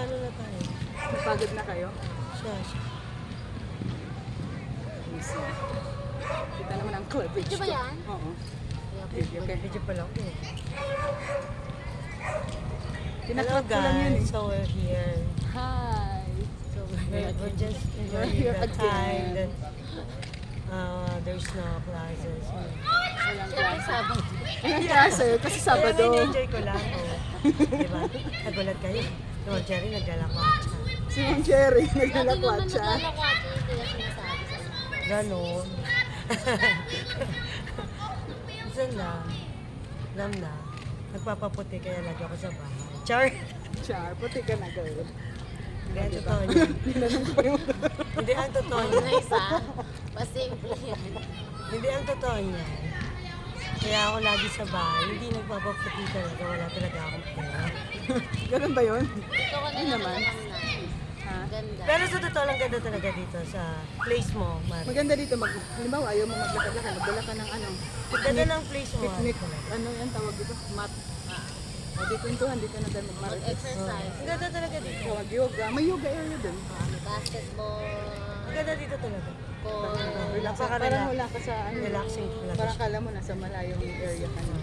Ano na tayo? Napagod na kayo? Siya. Easy. Kita naman ang cleavage. Di ba yan? Oo. Video pa lang eh. Tinatawag ko lang yun eh. So we're here. Hi! So, We're just enjoying here the time again. that there's no classes. Walang Siyempre klase. sabang. Walang klase kasi Sabado. Kaya enjoy ko lang. Oh. Diba? Nagulat kayo. Si Ma'am Cherry naglalakot siya. Si Ma'am Cherry, Lagi naglalakwat naman siya. naglalakwat yun, hindi na sinasabi sa inyo. Ganon. Minsan lang. Alam na. Nagpapaputi kaya lagi ako sa bahay. Char! Char, puti ka na girl. Hindi ang totoo niya. Tinanong ko pa yung Hindi ang totoo Ano niya. na isa? Pasimple yan. Hindi ang totoo niya. Kaya ako lagi sa bahay. Hindi nagpapaputi talaga. Wala talaga akong pera. Ganun ba yun? Ito ko na Yun naman. naman. Ha? Ganda. Pero sa totoo lang ganda talaga dito sa place mo, Mari. Maganda dito, halimbawa ayaw mo maglakad-lakad, magdala ka ng ano, Ganda ng place mo. picnic, Mari. ano yan tawag dito, mat. O di kwentuhan, dito na tayo mag-marites. Mag-exercise. Ang ganda talaga dito. O mag-yoga, may yoga area din. May basketball. Ang ganda dito talaga. Court. Relax, Napaka-relax. parang wala ka sa ano, Relaxing talaga parang siya. kala mo nasa malayong area ka na.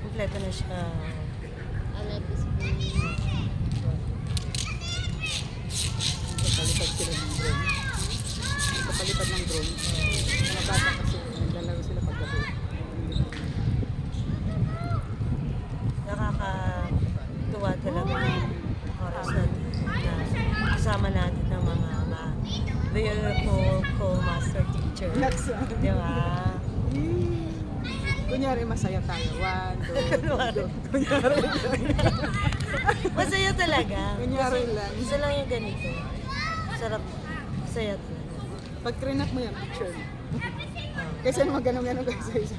Kompleto na siya. I like this place. Kapalipad sila ng drone. Kapalipad ng drone. Mga bata kasi, naglalaro sila paggabi. Nakakatuwa talaga yung oras na kasama natin ng mga beautiful co-master teacher. Next. Di ba? Kunyari masaya tayo. 1, 2, 3. Kunyari lang. Masaya talaga. Kunyari Kasi lang. Isa lang yung ganito. Sarap. Masaya talaga. Pag trinap mo yung picture. Ah. Kasi naman ganun-ganun ka sa isa.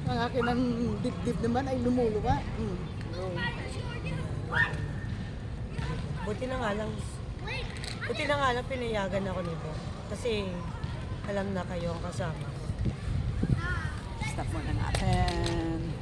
Ang akin ng dibdib naman ay lumuluwa. Oh. Buti na nga lang pinayagan ako nito. Kasi alam na kayo ang kasama ko. Stop muna natin.